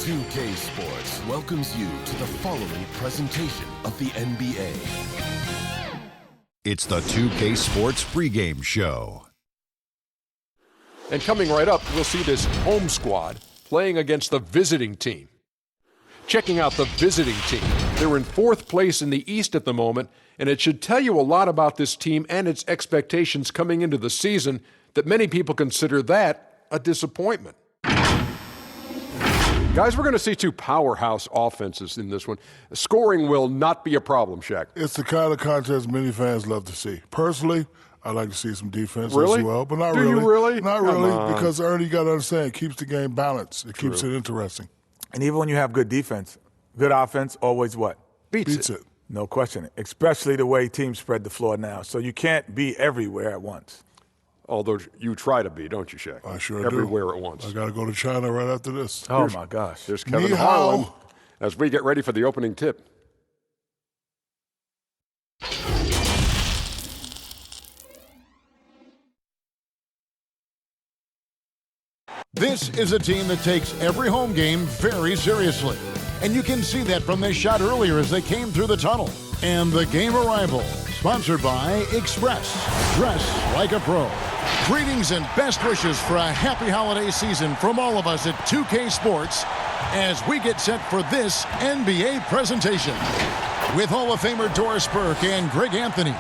2K Sports welcomes you to the following presentation of the NBA. It's the 2K Sports pregame show. And coming right up, we'll see this home squad playing against the visiting team. Checking out the visiting team. They're in 4th place in the East at the moment, and it should tell you a lot about this team and its expectations coming into the season that many people consider that a disappointment. Guys, we're going to see 2 powerhouse offenses in this one. Scoring will not be a problem, Shaq. It's the kind of contest many fans love to see. Personally, I like to see some defense really? as well, but not Do really. You really? Not really, because Ernie, you got to understand, it keeps the game balanced. It keeps it interesting. And even when you have good defense, good offense always what? Beats it. No question, especially the way teams spread the floor now. So you can't be everywhere at once. Although you try to be, don't you, Shaq? I sure everywhere do. at once. I got to go to China right after this. Oh, my gosh. There's Kevin Harlan as we get ready for the opening tip. This is a team that takes every home game very seriously. And you can see that from this shot earlier as they came through the tunnel. And the game arrival, sponsored by Express. Dress like a pro. Greetings and best wishes for a happy holiday season from all of us at 2K Sports as we get set for this NBA presentation. With Hall of Famer Doris Burke and Greg Anthony,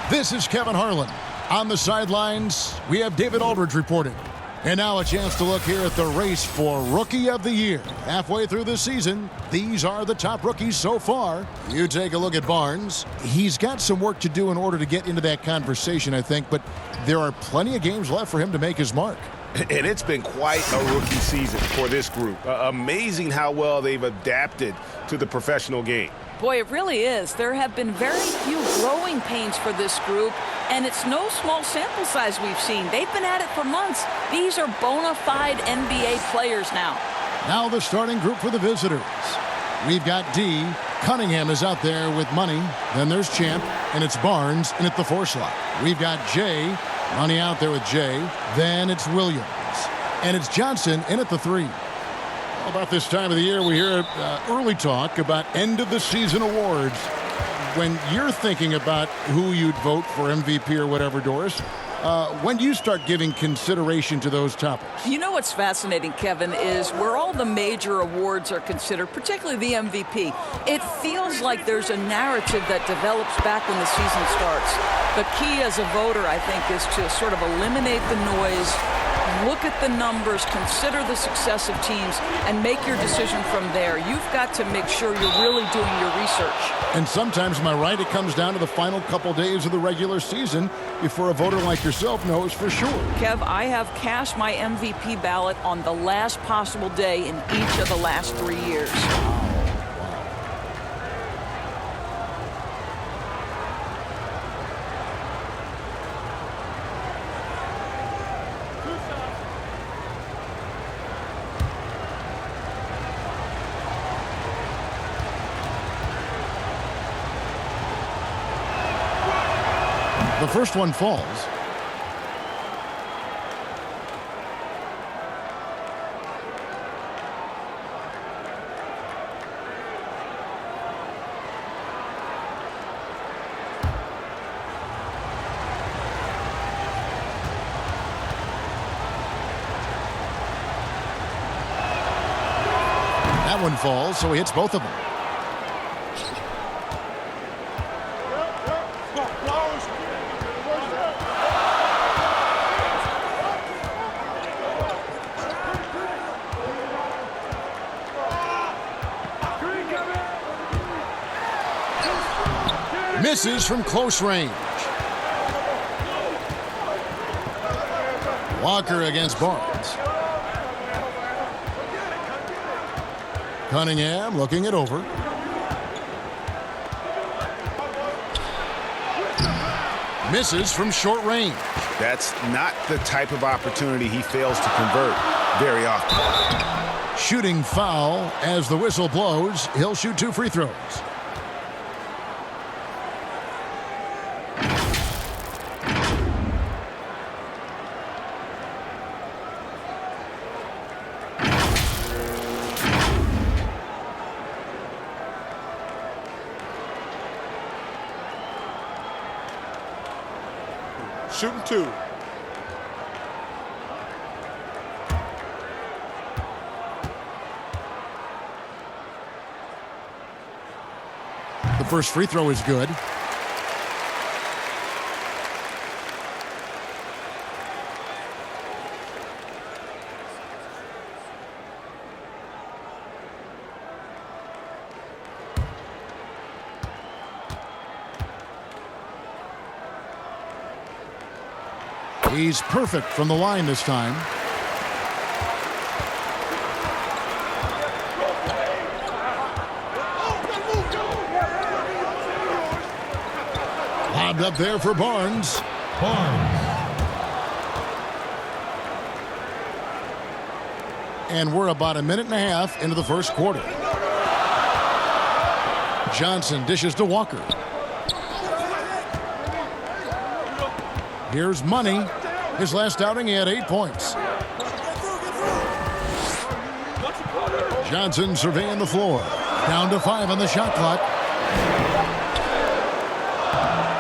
this is Kevin Harlan. On the sidelines, we have David Aldridge reporting. And now a chance to look here at the race for Rookie of the Year. Halfway through the season, these are the top rookies so far. You take a look at Barnes. He's got some work to do in order to get into that conversation, I think, but there are plenty of games left for him to make his mark. And it's been quite a rookie season for this group. Amazing how well they've adapted to the professional game. Boy, it really is. There have been very few growing pains for this group, and it's no small sample size we've seen. They've been at it for months. These are bona fide NBA players now. Now the starting group for the visitors. We've got D. Cunningham is out there with Money. Then there's Champ, and it's Barnes in at the 4 slot. We've got Jay. Money out there with Jay. Then it's Williams. And it's Johnson in at the 3. About this time of the year, we hear early talk about end-of-the-season awards. When you're thinking about who you'd vote for MVP or whatever, Doris, when do you start giving consideration to those topics? You know what's fascinating, Kevin, is where all the major awards are considered, particularly the MVP, it feels like there's a narrative that develops back when the season starts. The key as a voter, I think, is to sort of eliminate the noise, look at the numbers, consider the success of teams, and make your decision from there. You've got to make sure you're really doing your research. And sometimes, am I right, it comes down to the final couple days of the regular season before a voter like yourself knows for sure. Kev, I have cast my MVP ballot on the last possible day in each of the last 3 years. The first one falls. That one falls, so he hits both of them. Misses from close range. Walker against Barnes. Cunningham looking it over. Misses from short range. That's not the type of opportunity he fails to convert very often. Shooting foul as the whistle blows. He'll shoot 2 free throws. shooting 2. The first free throw is good. He's perfect from the line this time. Lobbed up there for Barnes. And we're about a minute and a half into the first quarter. Johnson dishes to Walker. Here's Money. His last outing, he had 8 points. Johnson surveying the floor. Down to 5 on the shot clock.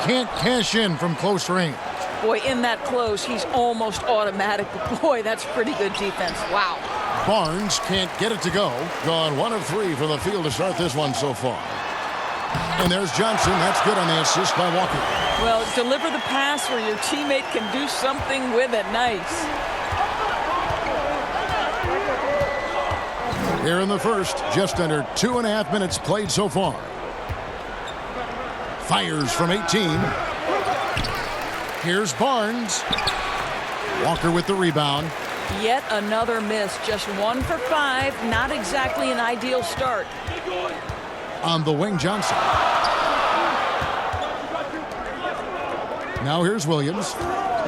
Can't cash in from close range. Boy, in that close, he's almost automatic. But boy, that's pretty good defense. Wow. Barnes can't get it to go. Gone 1 of 3 from the field to start this one so far. And there's Johnson. That's good on the assist by Walker. Well, deliver the pass where your teammate can do something with it. Nice. Here in the first, just under 2.5 minutes played so far. Fires from 18. Here's Barnes. Walker with the rebound. Yet another miss. Just 1 for 5. Not exactly an ideal start. On the wing, Johnson. Now here's Williams.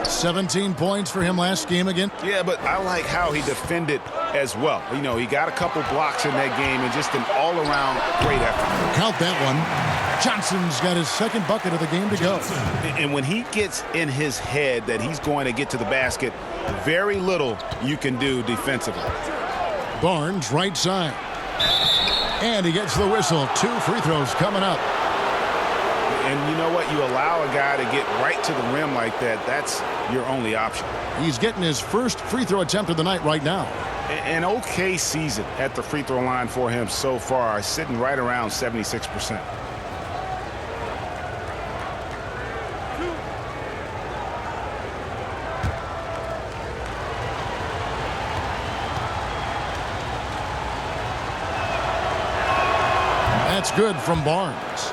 17 points for him last game again. Yeah, but I like how he defended as well. You know, he got a couple blocks in that game and just an all-around great effort. Count that one. Johnson's got his second bucket of the game to go. And when he gets in his head that he's going to get to the basket, very little you can do defensively. Barnes, right side. And he gets the whistle. 2 free throws coming up. And you know what? You allow a guy to get right to the rim like that, that's your only option. He's getting his first free throw attempt of the night right now. An okay season at the free throw line for him so far, sitting right around 76%. That's good from Barnes.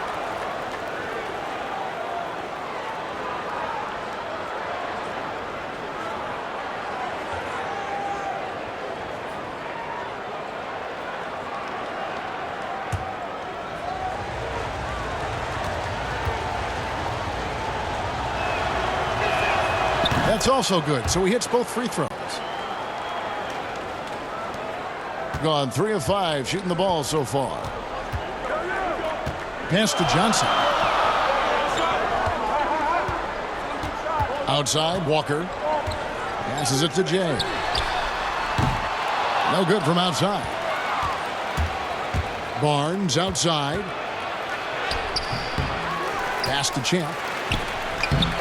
That's also good, so he hits both free throws. Gone 3 of 5 shooting the ball so far. Pass to Johnson. Outside, Walker. Passes it to Jay. No good from outside. Barnes outside. Pass to Champ.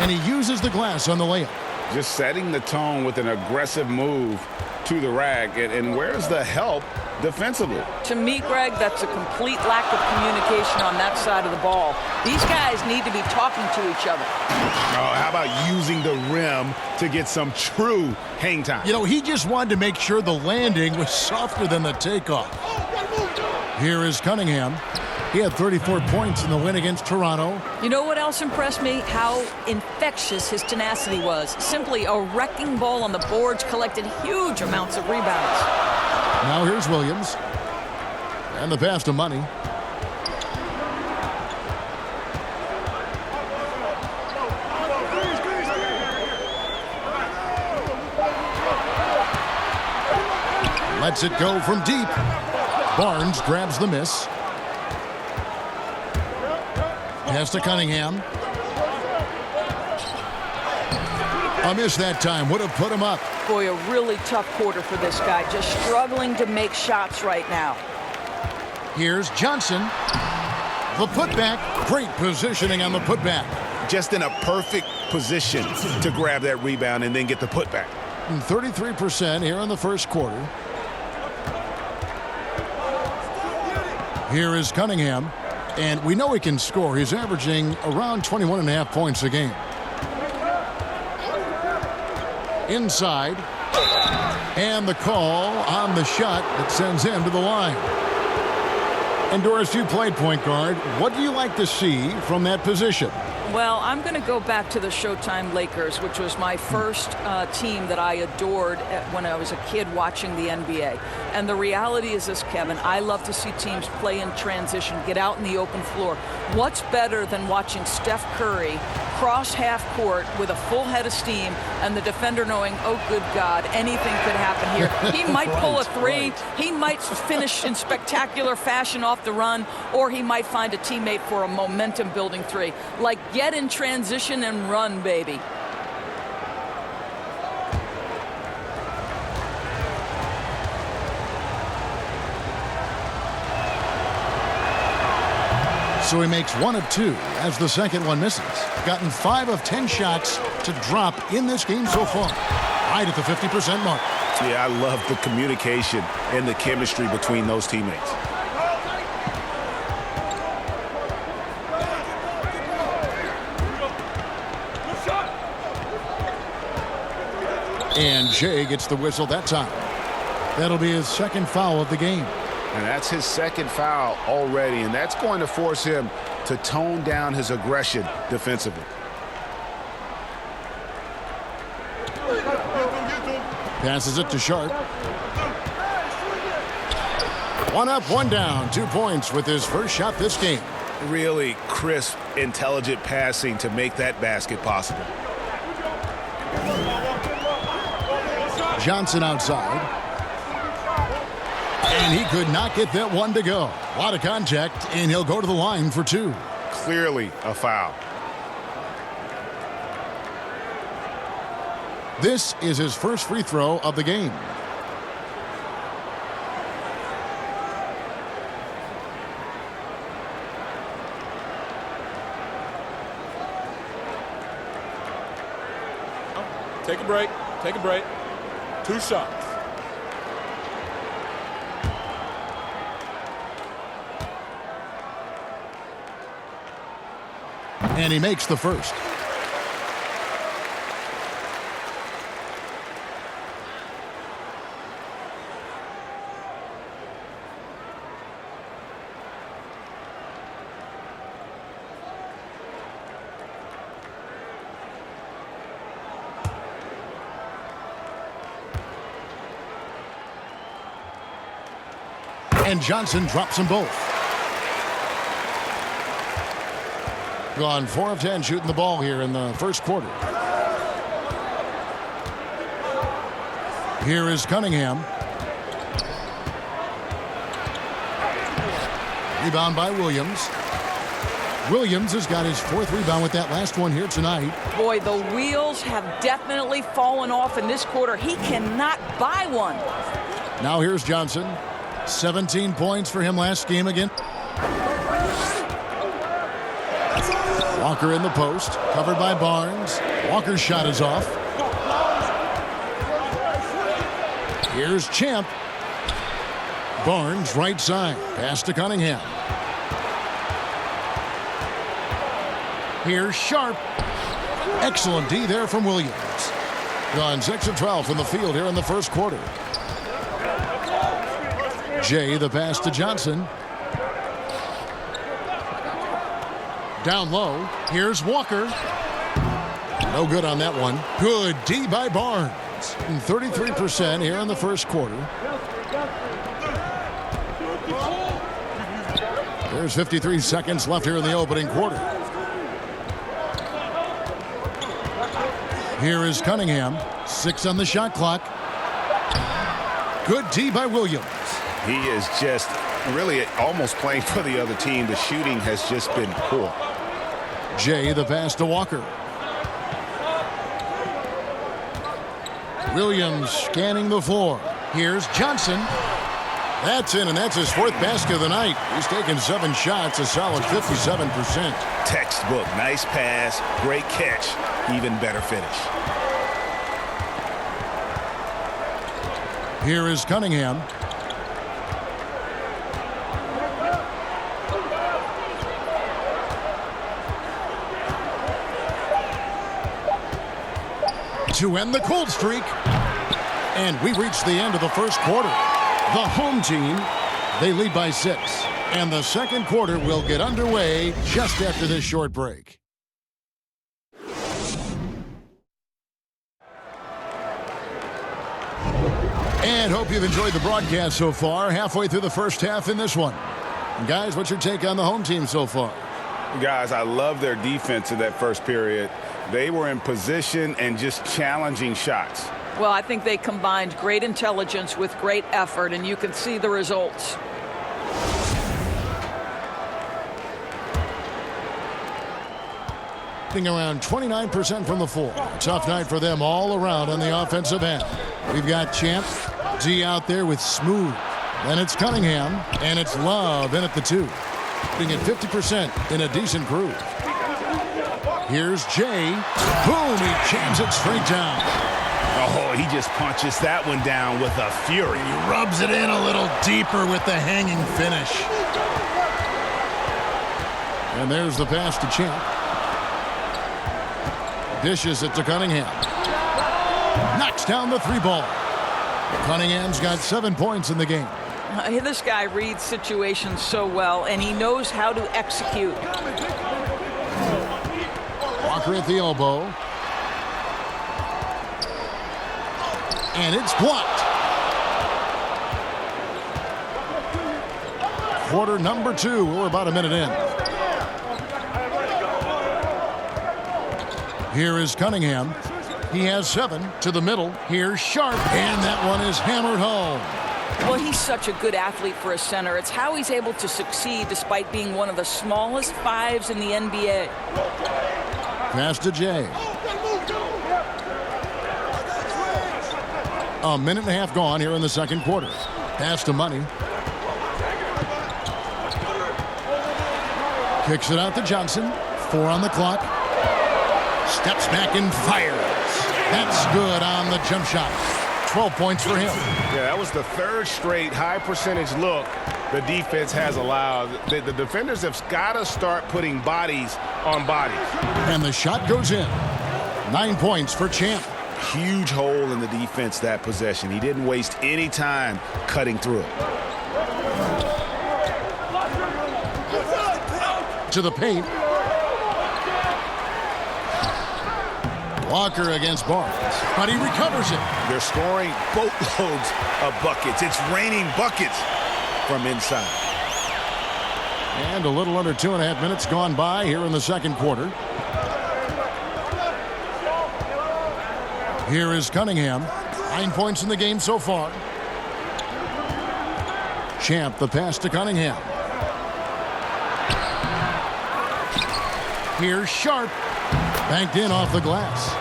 And he uses the glass on the layup. Just setting the tone with an aggressive move to the rack. And where's the help defensively? To me, Greg, that's a complete lack of communication on that side of the ball. These guys need to be talking to each other. Oh, how about using the rim to get some true hang time? You know, he just wanted to make sure the landing was softer than the takeoff. Here is Cunningham. He had 34 points in the win against Toronto. You know what else impressed me? How infectious his tenacity was. Simply a wrecking ball on the boards, collected huge amounts of rebounds. Now here's Williams. And the pass to Money. Lets it go from deep. Barnes grabs the miss. Pass to Cunningham. A miss that time. Would have put him up. Boy, a really tough quarter for this guy. Just struggling to make shots right now. Here's Johnson. The putback. Great positioning on the putback. just in a perfect position to grab that rebound and then get the putback. 33% here in the first quarter. Here is Cunningham, and we know he can score. He's averaging around 21.5 points a game. Inside, and the call on the shot that sends him to the line. And Doris, you played point guard. What do you like to see from that position? Well, I'm going to go back to the Showtime Lakers, which was my first team that I adored when I was a kid watching the NBA. And the reality is this, Kevin, I love to see teams play in transition, get out in the open floor. What's better than watching Steph Curry cross half court with a full head of steam and the defender knowing, oh, good God, anything could happen here. He might pull a three. He might finish in spectacular fashion off the run, or he might find a teammate for a momentum-building three. Like, get in transition and run, baby. So he makes 1 of 2 as the second one misses. Gotten 5 of 10 shots to drop in this game so far. Right at the 50% mark. Yeah, I love the communication and the chemistry between those teammates. And Jay gets the whistle that time. That'll be his second foul of the game. And that's his second foul already, and that's going to force him to tone down his aggression defensively. Passes it to Sharp. 1 up, 1 down. 2 points with his first shot this game. Really crisp, intelligent passing to make that basket possible. Johnson outside. And he could not get that one to go. A lot of contact, and he'll go to the line for 2. Clearly a foul. This is his first free throw of the game. Take a break. Take a break. 2 shots. And he makes the first. And Johnson drops them both. Gone 4 of 10 shooting the ball here in the first quarter. Here is Cunningham. Rebound by Williams. Williams has got his 4th rebound with that last one here tonight. Boy, the wheels have definitely fallen off in this quarter. He cannot buy one. Now here's Johnson. 17 points for him last game again. Walker in the post, covered by Barnes. Walker's shot is off. Here's Champ. Barnes right side, pass to Cunningham. Here's Sharp. Excellent D there from Williams. Gone 6 of 12 from the field here in the first quarter. Jay, the pass to Johnson. Down low. Here's Walker. No good on that one. Good D by Barnes. 33% here in the first quarter. There's 53 seconds left here in the opening quarter. Here is Cunningham. 6 on the shot clock. Good D by Williams. He is just really almost playing for the other team. The shooting has just been poor. Jay, the pass to Walker. Williams scanning the floor. Here's Johnson. That's in, and that's his 4th basket of the night. He's taken 7 shots, a solid 57%. Textbook. Nice pass. Great catch. Even better finish. Here is Cunningham. To end the cold streak. And we reach the end of the first quarter. The home team, they lead by 6. And the second quarter will get underway just after this short break. And hope you've enjoyed the broadcast so far. Halfway through the first half in this one. And guys, what's your take on the home team so far? Guys, I love their defense in that first period. They were in position and just challenging shots. Well, I think they combined great intelligence with great effort, and you can see the results. Around 29% from the floor. Tough night for them all around on the offensive end. We've got Champ, D out there with Smooth. Then it's Cunningham, and it's Love in at the 2. Putting at 50% in a decent groove. Here's Jay. Boom, he jams it straight down. Oh, he just punches that one down with a fury. He rubs it in a little deeper with the hanging finish. And there's the pass to Champ. Dishes it to Cunningham. Knocks down the 3-ball. Cunningham's got 7 points in the game. This guy reads situations so well, and he knows how to execute. Walker at the elbow. And it's blocked. Quarter number 2. We're about a minute in. Here is Cunningham. He has 7 to the middle. Here's Sharp. And that one is hammered home. Well, he's such a good athlete for a center. It's how he's able to succeed despite being one of the smallest 5s in the NBA. Pass to Jay. A minute and a half gone here in the second quarter. Pass to Money. Kicks it out to Johnson. 4 on the clock. Steps back and fires. That's good on the jump shot. 12 points for him. Yeah, that was the 3rd straight high percentage look the defense has allowed. The defenders have got to start putting bodies on bodies. And the shot goes in. 9 points for Champ. Huge hole in the defense that possession. He didn't waste any time cutting through it. To the paint. Walker against Barnes, but he recovers it. They're scoring boatloads of buckets. It's raining buckets from inside. And a little under 2.5 minutes gone by here in the second quarter. Here is Cunningham. 9 points in the game so far. Champ, the pass to Cunningham. Here's Sharp. Banked in off the glass.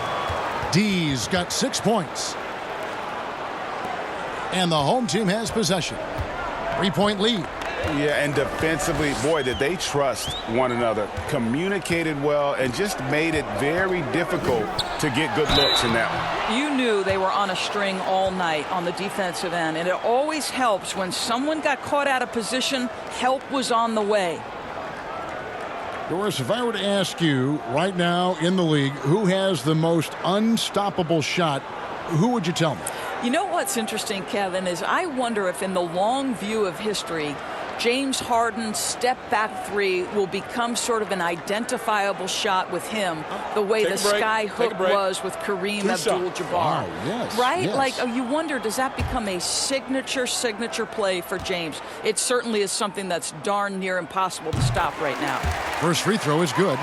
D's got 6 points. And the home team has possession. 3-point lead. Yeah, and defensively, boy, did they trust one another. Communicated well and just made it very difficult to get good looks in that one. You knew they were on a string all night on the defensive end, and it always helps when someone got caught out of position, help was on the way. Doris, if I were to ask you right now in the league who has the most unstoppable shot, who would you tell me? You know what's interesting, Kevin, is I wonder if in the long view of history, James Harden's step-back 3 will become sort of an identifiable shot with him, the way the sky hook was with Kareem Abdul-Jabbar. Wow, yes, right? yes. Like, you wonder, does that become a signature play for James? It certainly is something that's darn near impossible to stop right now. First free throw is good.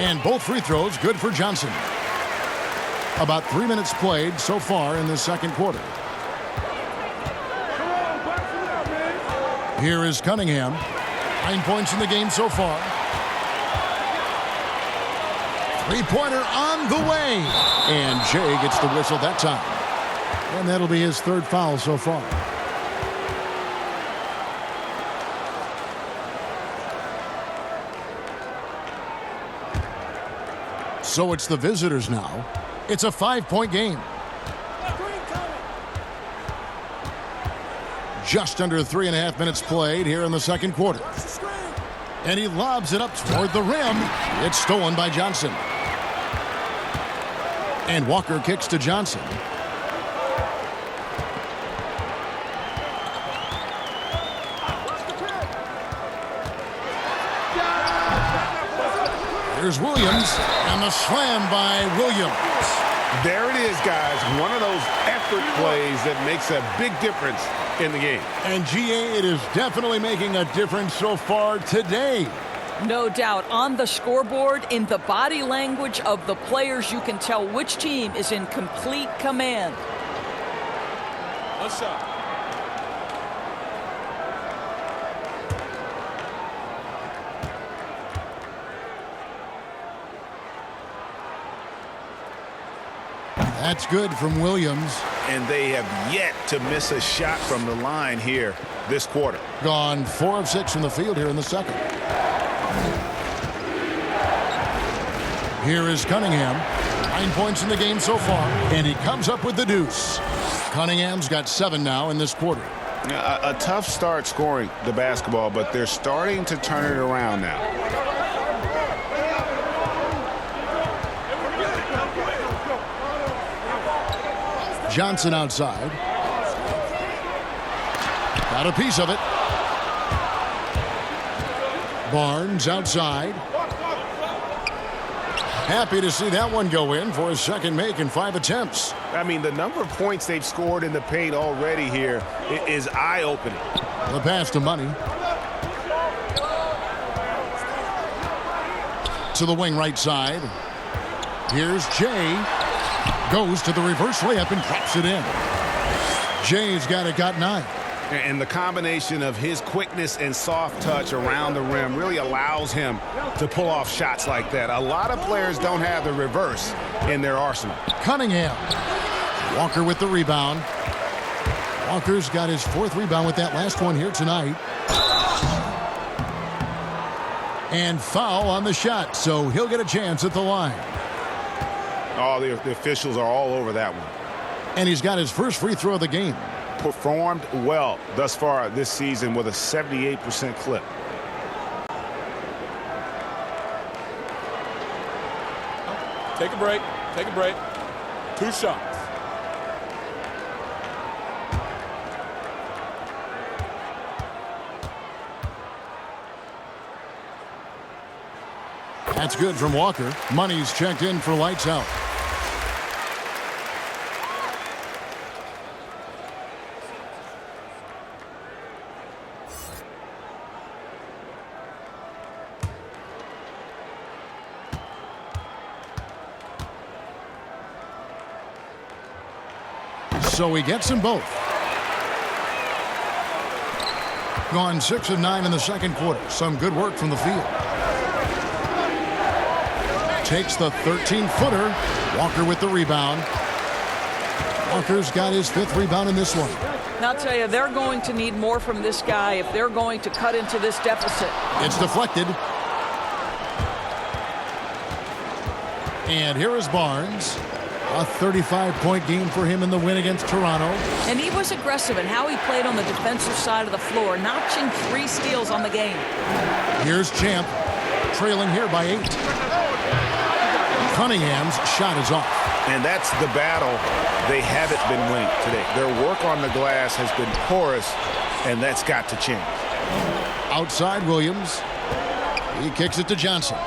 And both free throws good for Johnson. About 3 minutes played so far in the second quarter. Here is Cunningham. 9 points in the game so far. Three-pointer on the way. And Jay gets the whistle that time. And that'll be his third foul so far. So it's the visitors now. It's a 5-point game. Just under 3.5 minutes played here in the second quarter. And he lobs it up toward the rim. It's stolen by Johnson. And Walker kicks to Johnson. Here's Williams, and the slam by Williams. There it is, guys. One of those effort plays that makes a big difference in the game. And GA, it is definitely making a difference so far today. No doubt. On the scoreboard, in the body language of the players, you can tell which team is in complete command. A shot. That's good from Williams. And they have yet to miss a shot from the line here this quarter. Gone 4 of 6 from the field here in the second. Here is Cunningham. 9 points in the game so far. And he comes up with the deuce. Cunningham's got 7 now in this quarter. A tough start scoring the basketball, but they're starting to turn it around now. Johnson outside. Got a piece of it. Barnes outside. Happy to see that one go in for his second make in 5 attempts. I mean, the number of points they've scored in the paint already here is eye-opening. The pass to Money. To the wing right side. Here's Jay. Goes to the reverse layup and drops it in. Jay's got 9. And the combination of his quickness and soft touch around the rim really allows him to pull off shots like that. A lot of players don't have the reverse in their arsenal. Cunningham. Walker with the rebound. Walker's got his 4th rebound with that last one here tonight. And foul on the shot, so he'll get a chance at the line. Oh, the officials are all over that one. And he's got his first free throw of the game. Performed well thus far this season with a 78% clip. Take a break. Take a break. 2 shots. That's good from Walker. Money's checked in for lights out. So he gets them both. Gone 6 of 9 in the second quarter. Some good work from the field. Takes the 13-footer. Walker with the rebound. Walker's got his 5th rebound in this one. And I'll tell you, they're going to need more from this guy if they're going to cut into this deficit. It's deflected. And here is Barnes. A 35-point game for him in the win against Toronto. And he was aggressive in how he played on the defensive side of the floor, notching 3 steals on the game. Here's Champ, trailing here by 8. Cunningham's shot is off. And that's the battle they haven't been winning today. Their work on the glass has been porous, and that's got to change. Outside Williams. He kicks it to Johnson.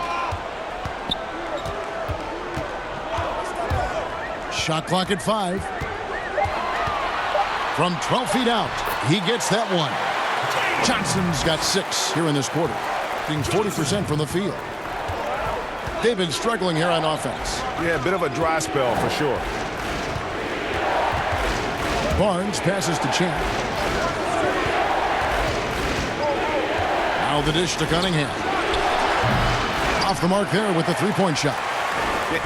Shot clock at 5. From 12 feet out, he gets that one. Johnson's got 6 here in this quarter, being 40% from the field. They've been struggling here on offense. Yeah, a bit of a dry spell for sure. Barnes passes to Champ. Now the dish to Cunningham. Off the mark there with the three-point shot.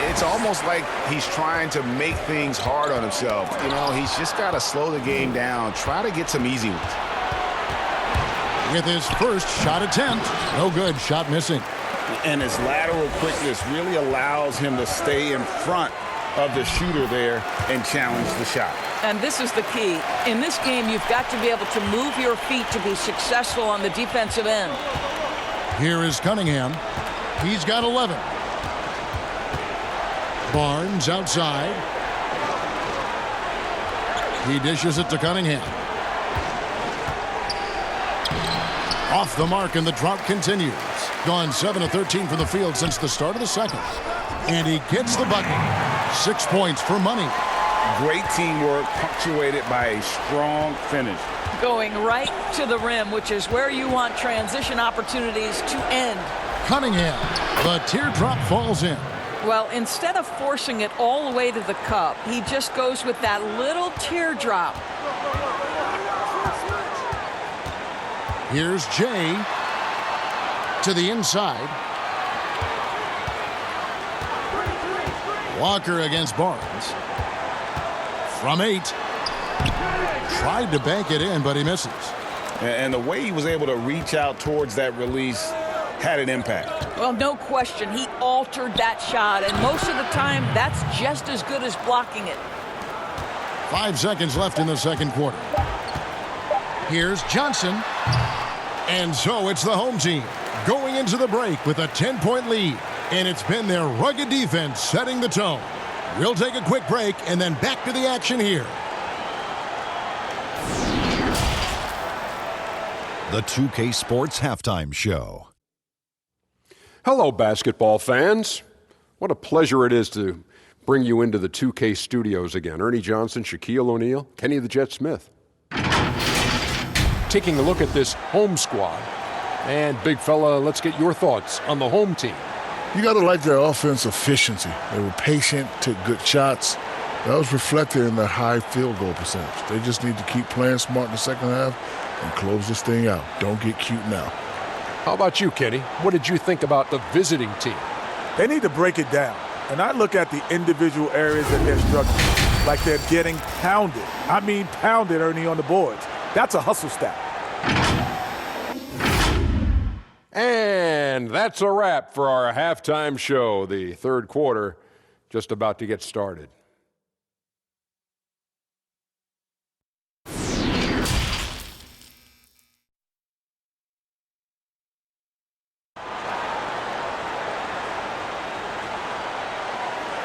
It's almost like he's trying to make things hard on himself. You know, he's just got to slow the game down, try to get some easy ones. With his first shot attempt, no good, shot missing. And his lateral quickness really allows him to stay in front of the shooter there and challenge the shot. And this is the key. In this game, you've got to be able to move your feet to be successful on the defensive end. Here is Cunningham. He's got 11. Barnes outside. He dishes it to Cunningham. Off the mark, and the drought continues. Gone 7 of 13 from the field since the start of the second. And he gets the bucket. 6 points for money. Great teamwork punctuated by a strong finish. Going right to the rim, which is where you want transition opportunities to end. Cunningham. The teardrop falls in. Well, instead of forcing it all the way to the cup, he just goes with that little teardrop. Here's Jay to the inside. Walker against Barnes. From 8. Tried to bank it in, but he misses. And the way he was able to reach out towards that release had an impact. Well, no question. He altered that shot, and most of the time, that's just as good as blocking it. 5 seconds left in the second quarter. Here's Johnson. And so it's the home team going into the break with a 10-point lead. And it's been their rugged defense setting the tone. We'll take a quick break and then back to the action here. The 2K Sports Halftime Show. Hello, basketball fans. What a pleasure it is to bring you into the 2K studios again. Ernie Johnson, Shaquille O'Neal, Kenny the Jet Smith. Taking a look at this home squad. And, big fella, let's get your thoughts on the home team. You got to like their offense efficiency. They were patient, took good shots. That was reflected in their high field goal percentage. They just need to keep playing smart in the second half and close this thing out. Don't get cute now. How about you, Kenny? What did you think about the visiting team? They need to break it down. And I look at the individual areas that they're struggling, like they're getting pounded. I mean pounded, Ernie, on the boards. That's a hustle stat. And that's a wrap for our halftime show. The third quarter just about to get started.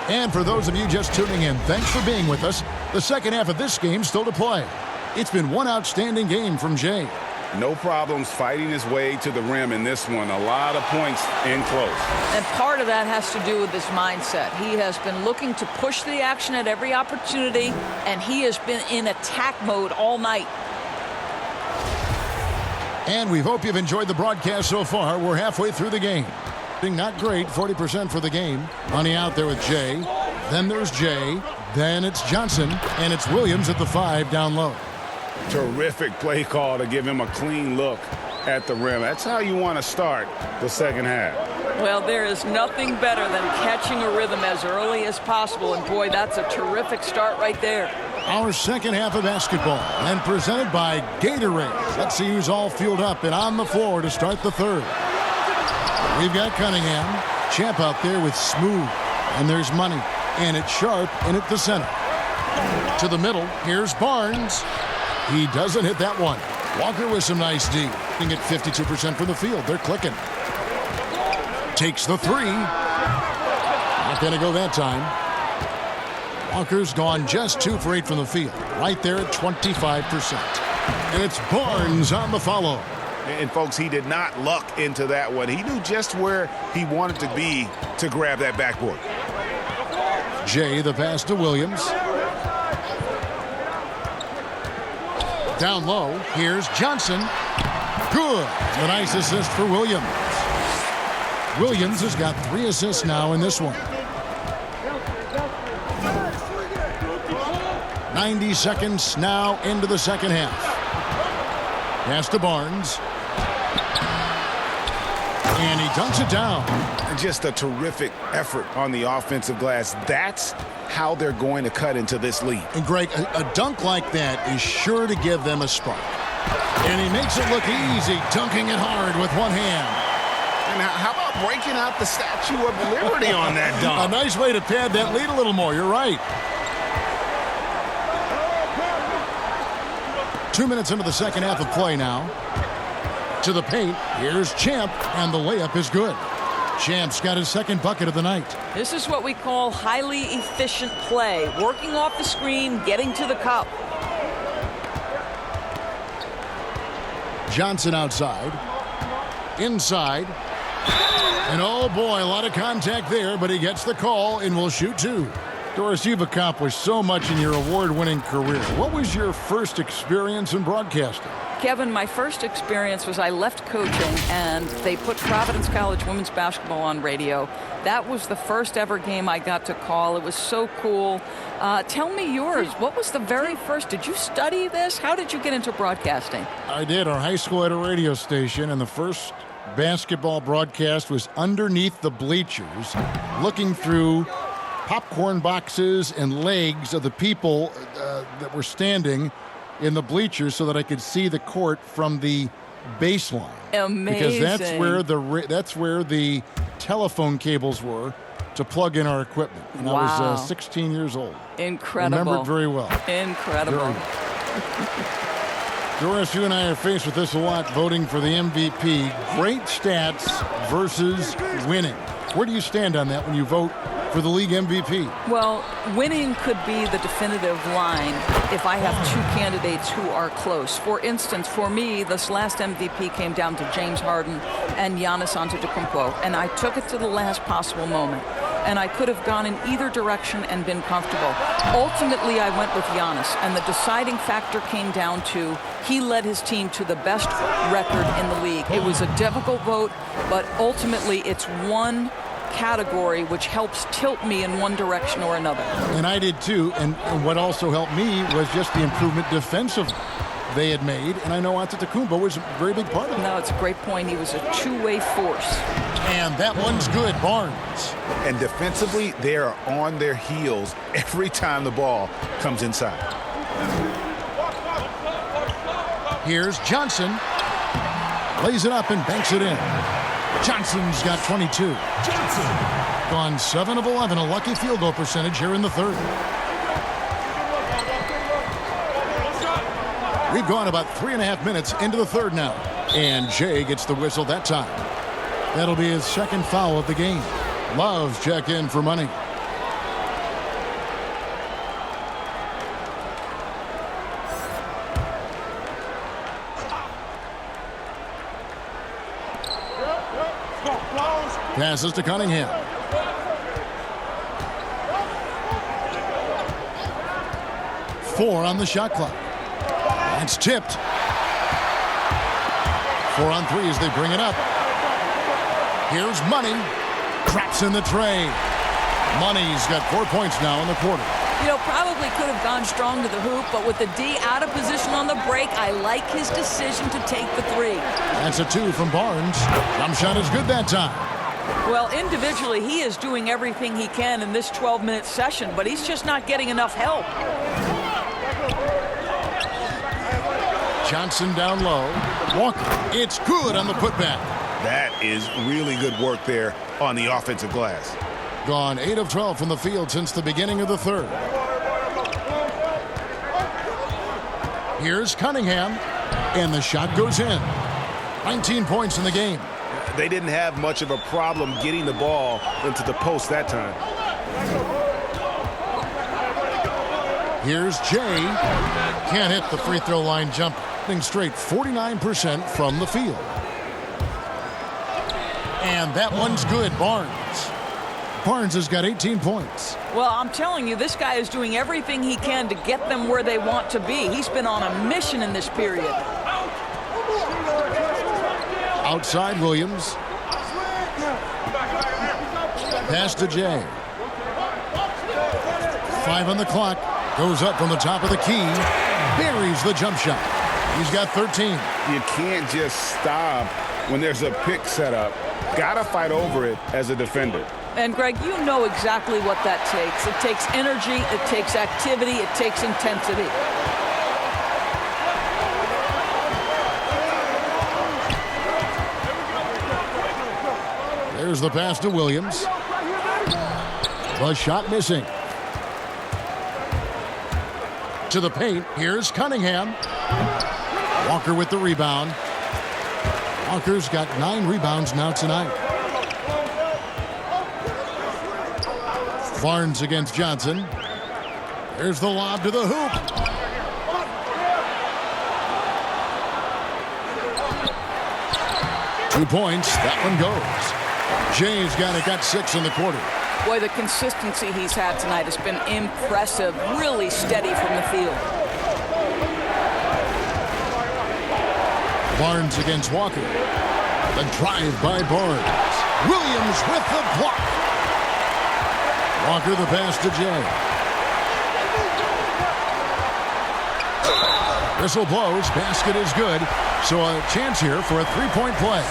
And for those of you just tuning in, thanks for being with us. The second half of this game still to play. It's been one outstanding game from Jay. No problems fighting his way to the rim in this one. A lot of points in close. And part of that has to do with his mindset. He has been looking to push the action at every opportunity, and he has been in attack mode all night. And we hope you've enjoyed the broadcast so far. We're halfway through the game. Not great, 40% for the game. Money out there with Jay. Then there's Jay. Then it's Johnson. And it's Williams at the 5 down low. Terrific play call to give him a clean look at the rim. That's how you want to start the second half. Well, there is nothing better than catching a rhythm as early as possible. And, boy, that's a terrific start right there. Our second half of basketball, and presented by Gatorade. Let's see who's all fueled up and on the floor to start the third. We've got Cunningham. Champ out there with Smooth. And there's Money. And it's Sharp in at the center. To the middle, here's Barnes. He doesn't hit that one. Walker with some nice D. At 52% from the field. They're clicking. Takes the 3. Not going to go that time. Walker's gone just 2 for 8 from the field. Right there at 25%. And it's Barnes on the follow. And, folks, he did not luck into that one. He knew just where he wanted to be to grab that backboard. Jay, the pass to Williams. Down low, here's Johnson. Good. A nice assist for Williams. Williams has got 3 assists now in this one. 90 seconds now into the second half. Pass to Barnes. And he dunks it down. Just a terrific effort on the offensive glass. That's how they're going to cut into this lead. And Greg, a dunk like that is sure to give them a spark. And he makes it look easy, dunking it hard with one hand. And how about breaking out the Statue of Liberty on that dunk? A nice way to pad that lead a little more. You're right. 2 minutes into the second half of play now. To the paint. Here's Champ, and the layup is good. Champ's got his second bucket of the night. This is what we call highly efficient play. Working off the screen, getting to the cup. Johnson outside. Inside. And oh boy, a lot of contact there, but he gets the call and will shoot 2. Doris, you've accomplished so much in your award-winning career. What was your first experience in broadcasting? Kevin, my first experience was I left coaching and they put Providence College women's basketball on radio. That was the first ever game I got to call. It was so cool. Tell me yours. What was the very first? Did you study this? How did you get into broadcasting? I did. Our high school had a radio station, and the first basketball broadcast was underneath the bleachers, looking through popcorn boxes and legs of the people that were standing in the bleachers so that I could see the court from the baseline. Amazing. Because that's where the telephone cables were to plug in our equipment. And wow. I was 16 years old. Incredible. Remember it very well. Incredible. Doris, you and I are faced with this a lot, voting for the MVP. Great stats versus winning. Where do you stand on that when you vote for the league MVP? Well, winning could be the definitive line if I have 2 candidates who are close. For instance, for me, this last MVP came down to James Harden and Giannis Antetokounmpo, and I took it to the last possible moment. And I could have gone in either direction and been comfortable. Ultimately, I went with Giannis, and the deciding factor came down to he led his team to the best record in the league. It was a difficult vote, but ultimately it's one category which helps tilt me in one direction or another. And I did too, and what also helped me was just the improvement defensively they had made, and I know Antetokounmpo was a very big part of it. No, it's a great point. He was a two-way force. And that one's good, Barnes. And defensively, they are on their heels every time the ball comes inside. Here's Johnson. Lays it up and banks it in. Johnson's got 22. Johnson. Gone 7 of 11, a lucky field goal percentage here in the third. We've gone about 3.5 minutes into the third now. And Jay gets the whistle that time. That'll be his second foul of the game. Love's checked in for money. Passes to Cunningham. Four on the shot clock. It's tipped. 4 on 3 as they bring it up. Here's Money. Traps in the tray. Money's got 4 points now in the quarter. You know, probably could have gone strong to the hoop, but with the D out of position on the break, I like his decision to take the 3. That's a 2 from Barnes. Jump shot is good that time. Well, individually, he is doing everything he can in this 12-minute session, but he's just not getting enough help. Johnson down low. Walker, it's good on the putback. That is really good work there on the offensive glass. Gone 8 of 12 from the field since the beginning of the third. Here's Cunningham, and the shot goes in. 19 points in the game. They didn't have much of a problem getting the ball into the post that time. Here's Jay. Can't hit the free throw line jump. Straight 49% from the field. And that one's good, Barnes. Barnes has got 18 points. Well, I'm telling you, this guy is doing everything he can to get them where they want to be. He's been on a mission in this period. Outside Williams. Pass to Jay. 5 on the clock. Goes up from the top of the key. Buries the jump shot. He's got 13. You can't just stop when there's a pick set up. Gotta fight over it as a defender. And Greg, you know exactly what that takes. It takes energy, it takes activity, it takes intensity. There's the pass to Williams. The shot missing. To the paint. Here's Cunningham. Walker with the rebound. Walker's got 9 rebounds now tonight. Barnes against Johnson. There's the lob to the hoop. Two points. That one goes. Jay's got 6 in the quarter. Boy, the consistency he's had tonight has been impressive. Really steady from the field. Barnes against Walker. The drive by Barnes. Williams with the block. Walker the pass to Jay. Whistle blows. Basket is good. So a chance here for a three-point play.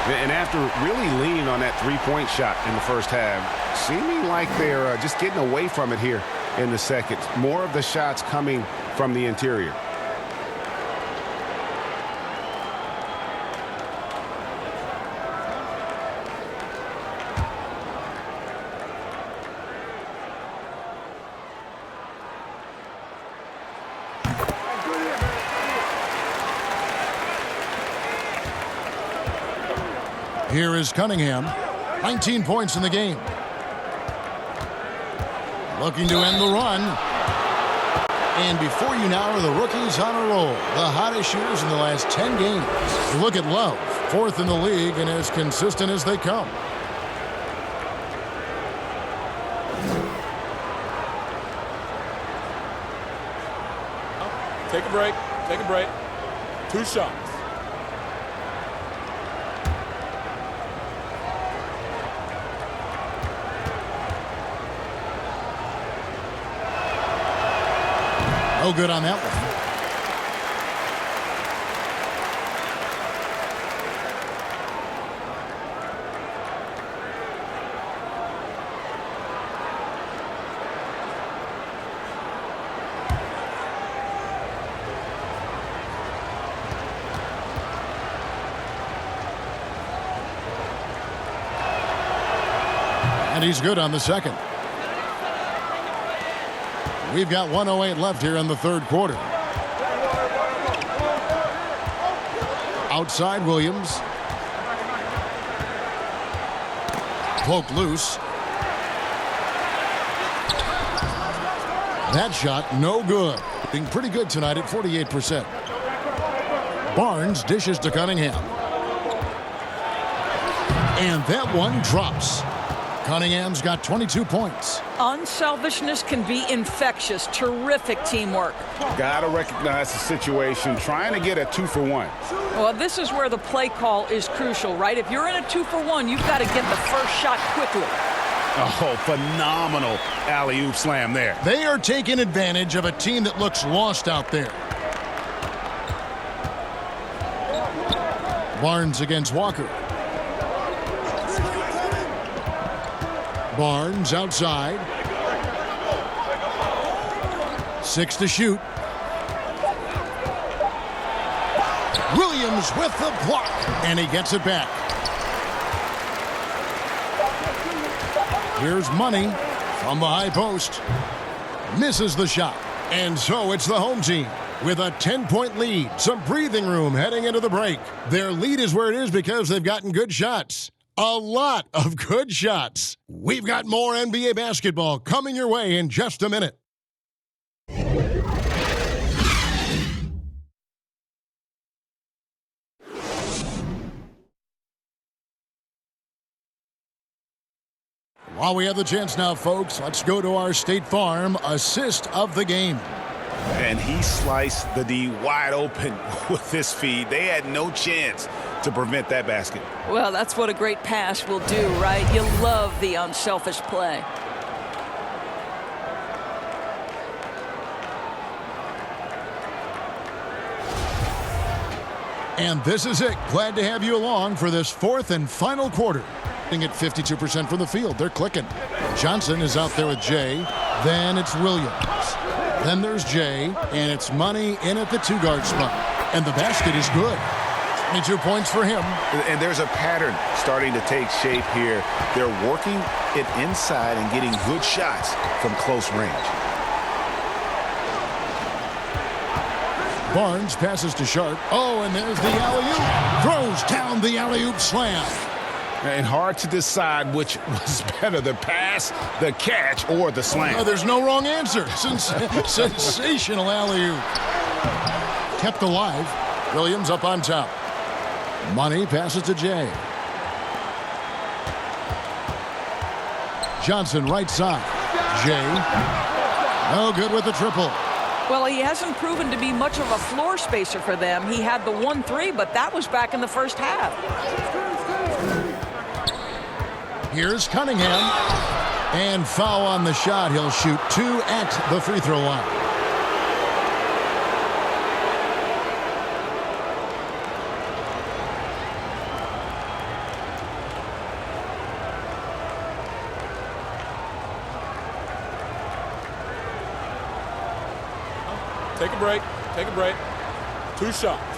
And after really leaning on that three-point shot in the first half, seeming like they're just getting away from it here in the second. More of the shots coming from the interior. Here is Cunningham. 19 points in the game. Looking to end the run. And before you now are the rookies on a roll. The hottest shooters in the last 10 games. Look at Love. 4th in the league and as consistent as they come. Take a break. Take a break. 2 shots. No good on that one. And he's good on the second. We've got 1:08 left here in the third quarter. Outside Williams. Poked loose. That shot no good. Being pretty good tonight at 48%. Barnes dishes to Cunningham. And that one drops. Cunningham's got 22 points. Unselfishness can be infectious. Terrific teamwork. Gotta recognize the situation, trying to get a 2-for-1. Well, this is where the play call is crucial, right? If you're in a 2-for-1, you've got to get the first shot quickly. Oh, phenomenal alley-oop slam there. They are taking advantage of a team that looks lost out there. Barnes against Walker. Barnes outside. 6 to shoot. Williams with the block. And he gets it back. Here's Money from the high post. Misses the shot. And so it's the home team with a 10-point lead. Some breathing room heading into the break. Their lead is where it is because they've gotten good shots. A lot of good shots. We've got more NBA basketball coming your way in just a minute. While we have the chance now, folks, let's go to our State Farm assist of the game. And he sliced the D wide open with this feed. They had no chance to prevent that basket. Well, that's what a great pass will do, right? You love the unselfish play. And this is it. Glad to have you along for this fourth and final quarter. At 52% from the field. They're clicking. Johnson is out there with Jay. Then it's Williams. Then there's Jay. And it's Money in at the two-guard spot. And the basket is good. 22 points for him. And there's a pattern starting to take shape here. They're working it inside and getting good shots from close range. Barnes passes to Sharp. Oh, and there's the alley-oop. Throws down the alley-oop slam. And hard to decide which was better, the pass, the catch, or the slam. There's no wrong answer. Sensational alley-oop. Kept alive. Williams up on top. Money passes to Jay. Johnson right side. Jay. No good with the triple. Well, he hasn't proven to be much of a floor spacer for them. He had the 1-3, but that was back in the first half. Here's Cunningham. And foul on the shot. He'll shoot 2 at the free throw line. Take a break. Take a break. 2 shots.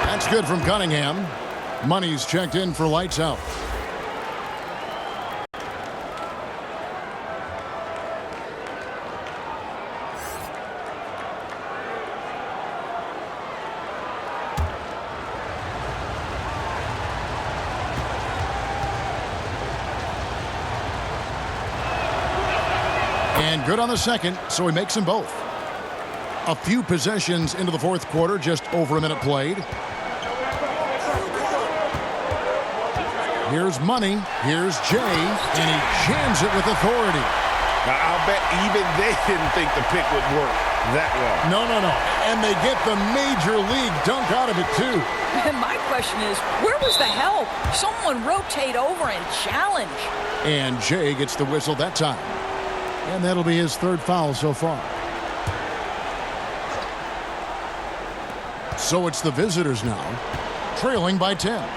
That's good from Cunningham. Money's checked in for lights out. And good on the second, so he makes them both. A few possessions into the fourth quarter, just over a minute played. Here's Money, here's Jay, and he jams it with authority. Now, I'll bet even they didn't think the pick would work that well. No. And they get the major league dunk out of it, too. And my question is, where was the help? Someone rotate over and challenge. And Jay gets the whistle that time. And that'll be his third foul so far. So it's the visitors now, trailing by 10.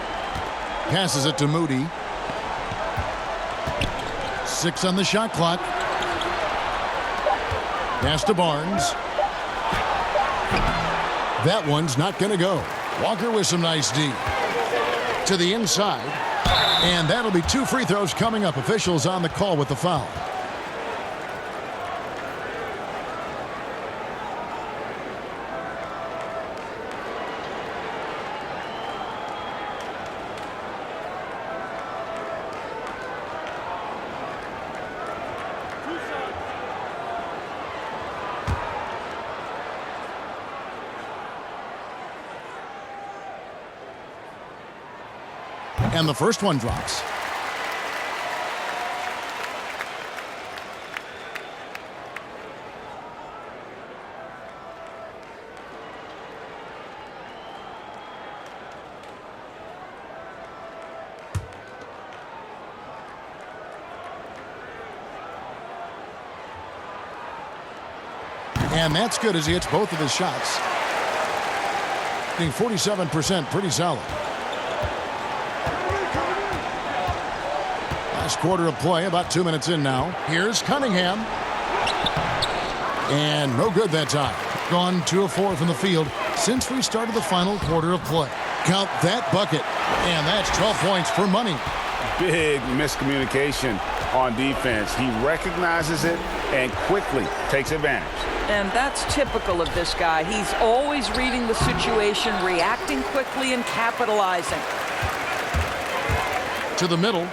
Passes it to Moody. 6 on the shot clock. Pass to Barnes. That one's not going to go. Walker with some nice D. To the inside. And that'll be 2 free throws coming up. Officials on the call with the foul. And the first one drops. And that's good as he hits both of his shots. Being 47%, pretty solid. Last quarter of play, about 2 minutes in now. Here's Cunningham. And no good that time. Gone 2 of 4 from the field since we started the final quarter of play. Count that bucket. And that's 12 points for Money. Big miscommunication on defense. He recognizes it and quickly takes advantage. And that's typical of this guy. He's always reading the situation, reacting quickly, and capitalizing. To the middle.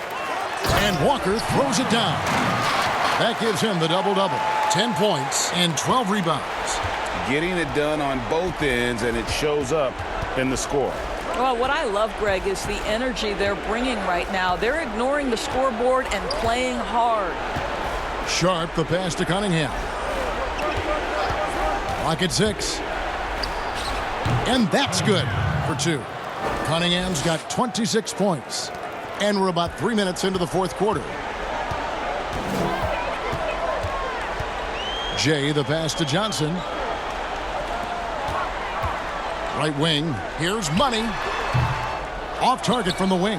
And Walker throws it down. That gives him the double-double. 10 points and 12 rebounds. Getting it done on both ends, and it shows up in the score. Well, what I love, Greg, is the energy they're bringing right now. They're ignoring the scoreboard and playing hard. Sharp, the pass to Cunningham. Clock at 6. And that's good for 2. Cunningham's got 26 points. And we're about 3 minutes into the fourth quarter. Jay, the pass to Johnson. Right wing. Here's Money. Off target from the wing.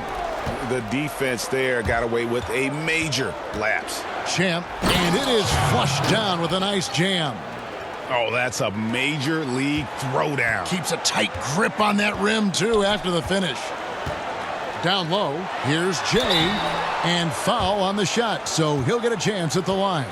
The defense there got away with a major lapse. Champ, and it is flushed down with a nice jam. Oh, that's a major league throwdown. Keeps a tight grip on that rim, too, after the finish. Down low, here's Jay, and foul on the shot, so he'll get a chance at the line.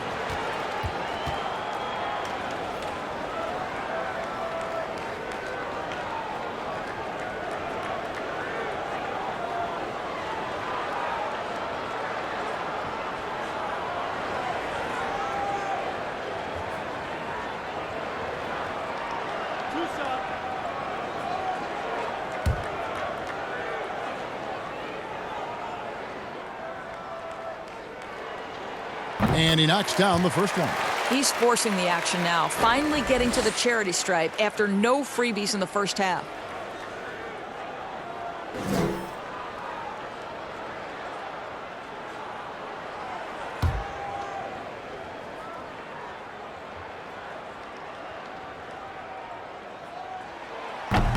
And he knocks down the first one. He's forcing the action now, finally getting to the charity stripe after no freebies in the first half.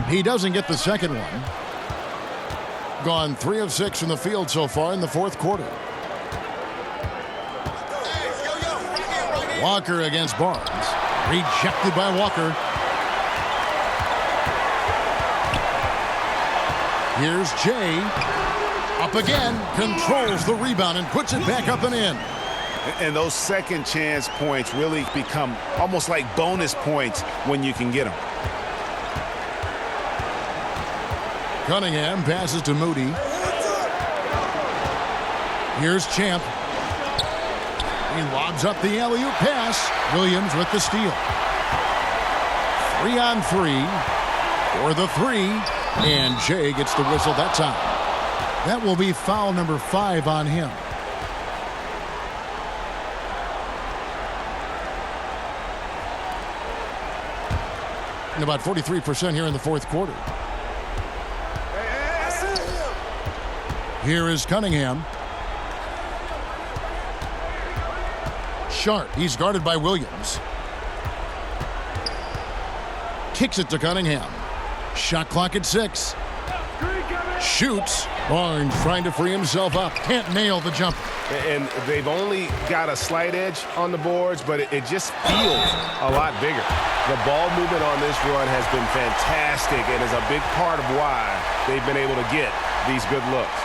He doesn't get the second one. Gone 3 of 6 from the field so far in the fourth quarter. Walker against Barnes. Rejected by Walker. Here's Jay. Up again. Controls the rebound and puts it back up and in. And those second chance points really become almost like bonus points when you can get them. Cunningham passes to Moody. Here's Champ. He lobs up the alley-oop pass. Williams with the steal. 3 on 3 for the 3. And Jay gets the whistle that time. That will be foul number 5 on him. And about 43% here in the fourth quarter. Here is Cunningham. Sharp. He's guarded by Williams. Kicks it to Cunningham. Shot clock at 6. Shoots. Barnes trying to free himself up. Can't nail the jumper. And they've only got a slight edge on the boards, but it just feels a lot bigger. The ball movement on this run has been fantastic and is a big part of why they've been able to get these good looks.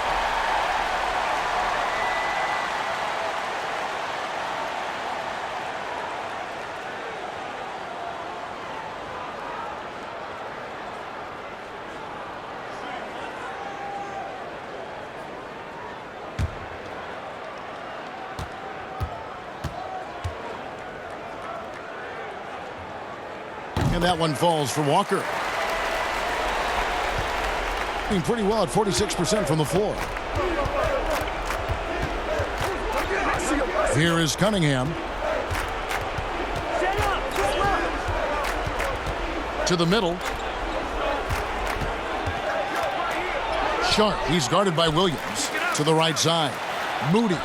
And that one falls for Walker. Doing pretty well at 46% from the floor. Here is Cunningham. To the middle. Sharp. He's guarded by Williams. To the right side. Moody.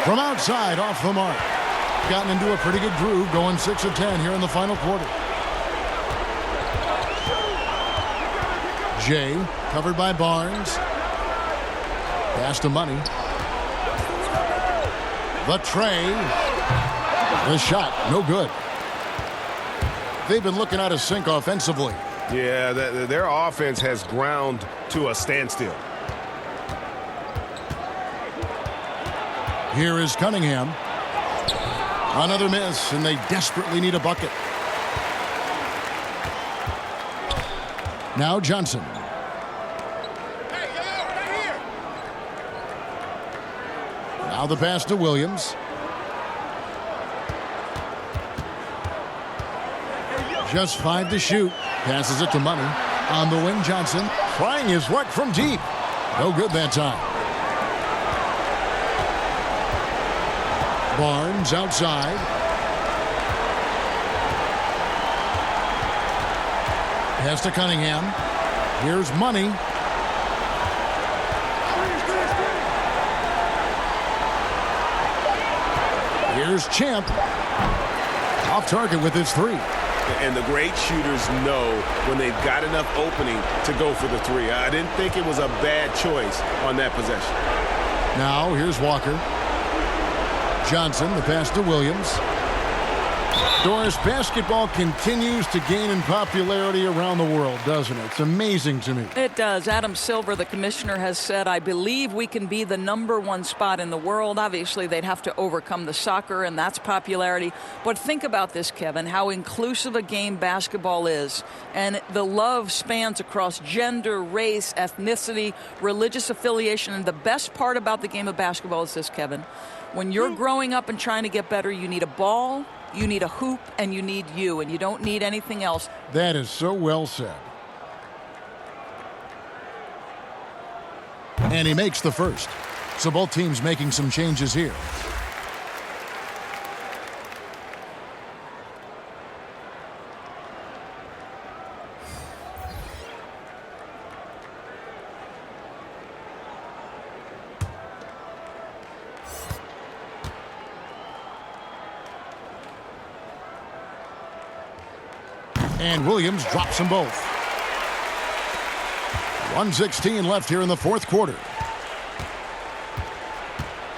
From outside, off the mark. Gotten into a pretty good groove, going 6 of 10 here in the final quarter. Jay, covered by Barnes. Pass to Money. The tray. The shot, no good. They've been looking out of sync offensively. Yeah, their offense has ground to a standstill. Here is Cunningham. Another miss, and they desperately need a bucket. Now Johnson. Now the pass to Williams. Just 5 to shoot. Passes it to Money. On the wing, Johnson trying his luck from deep. No good that time. Barnes outside. Pass to Cunningham. Here's Money. Here's Champ. Off target with his three. And the great shooters know when they've got enough opening to go for the three. I didn't think it was a bad choice on that possession. Now here's Walker. Johnson, the pass to Williams. Doris, basketball continues to gain in popularity around the world, doesn't it? It's amazing to me. It does. Adam Silver, the commissioner, has said, I believe we can be the #1 spot in the world. Obviously, they'd have to overcome the soccer, and that's popularity. But think about this, Kevin, how inclusive a game basketball is. And the love spans across gender, race, ethnicity, religious affiliation. And the best part about the game of basketball is this, Kevin. When you're growing up and trying to get better, you need a ball, you need a hoop, and you need you, and you don't need anything else. That is so well said. And he makes the first. So both teams making some changes here. And Williams drops them both. 1:16 left here in the fourth quarter.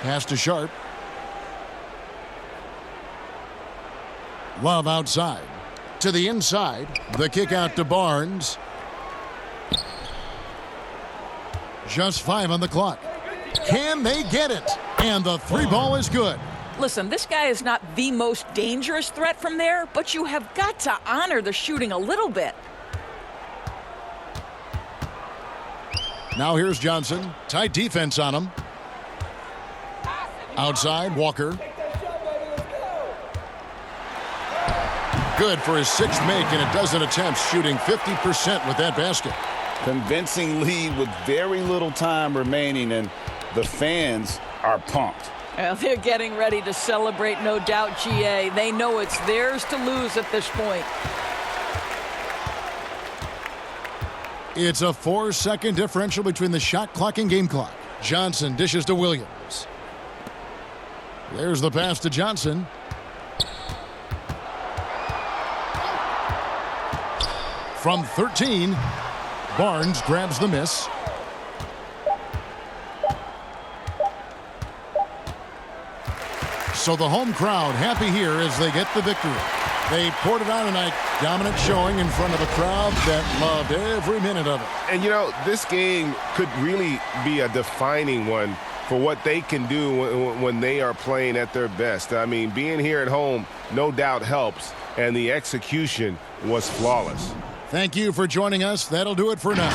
Pass to Sharp. Love outside. To the inside. The kick out to Barnes. Just 5 on the clock. Can they get it? And the three ball is good. Listen, this guy is not the most dangerous threat from there, but you have got to honor the shooting a little bit. Now here's Johnson. Tight defense on him. Outside, Walker. Good for his 6th make and a dozen attempts, shooting 50% with that basket. Convincing lead with very little time remaining, and the fans are pumped. Well, they're getting ready to celebrate, no doubt, GA. They know it's theirs to lose at this point. It's a 4-second differential between the shot clock and game clock. Johnson dishes to Williams. There's the pass to Johnson. From 13, Barnes grabs the miss. So the home crowd happy here as they get the victory. They poured it on tonight. Dominant showing in front of a crowd that loved every minute of it. And, you know, this game could really be a defining one for what they can do when they are playing at their best. I mean, being here at home no doubt helps, and the execution was flawless. Thank you for joining us. That'll do it for now.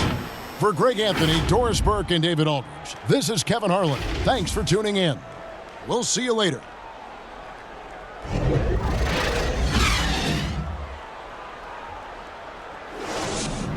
For Greg Anthony, Doris Burke, and David Aldridge, this is Kevin Harlan. Thanks for tuning in. We'll see you later.